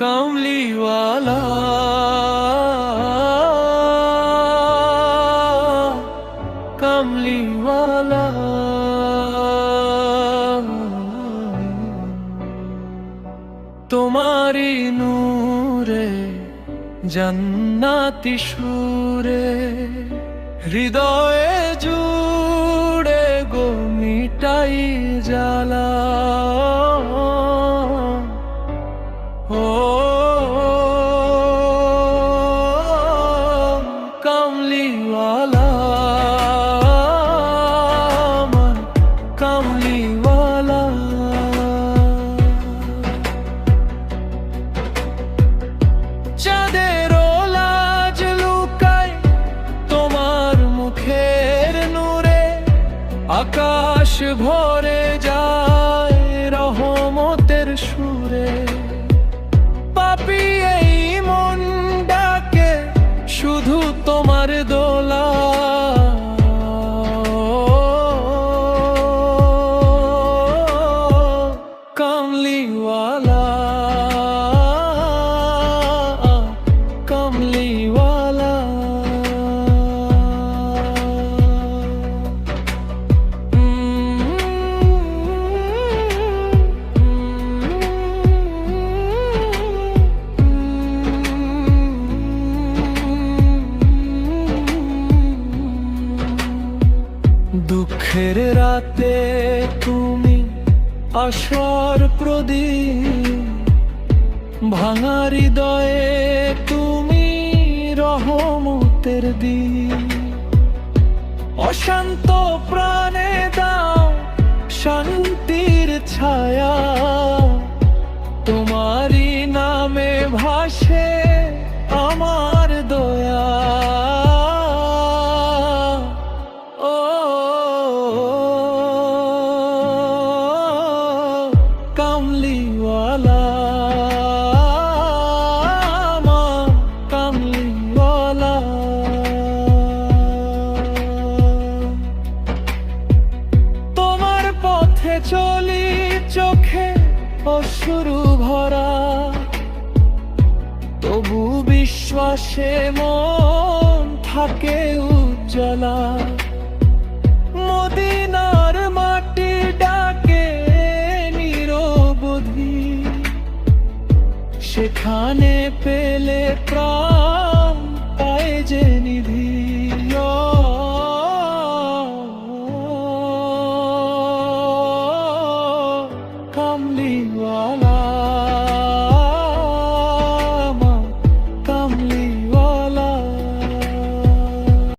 কামলিওয়ালা কামলিওয়ালা তোমারি নূরে জান্নাতি সুরে হৃদয়ে জুড়ে গো মিটাই জ্বালা ও কামলিওয়ালা আমার কামলিওয়ালা চাঁদের লাজ লুকায় তোমার মুখের নূরে আকাশ ভরে যায় রহমতের সুরে পাপী এই মন ডাকে শুধু তোমার দোলা কামলিওয়ালা কামলিওয়ালা দুঃখের রাতে তুমি আশার প্রদীপ ভাঙা হৃদয়ে তুমি রহমতের দ্বীপ অশান্ত প্রাণে দাও শান্তির ছায়া তোমারই নামে ভাসে আমার দয়া কামলিওয়ালা আমার কামলিওয়ালা তোমার পথে চলি চোখে অশ্রু ভরা তবু বিশ্বাসে মন থাকে উজ্জ্বলা মদিনার মাটি ডাকে নিরবধি সেখানে পেলে প্রাণ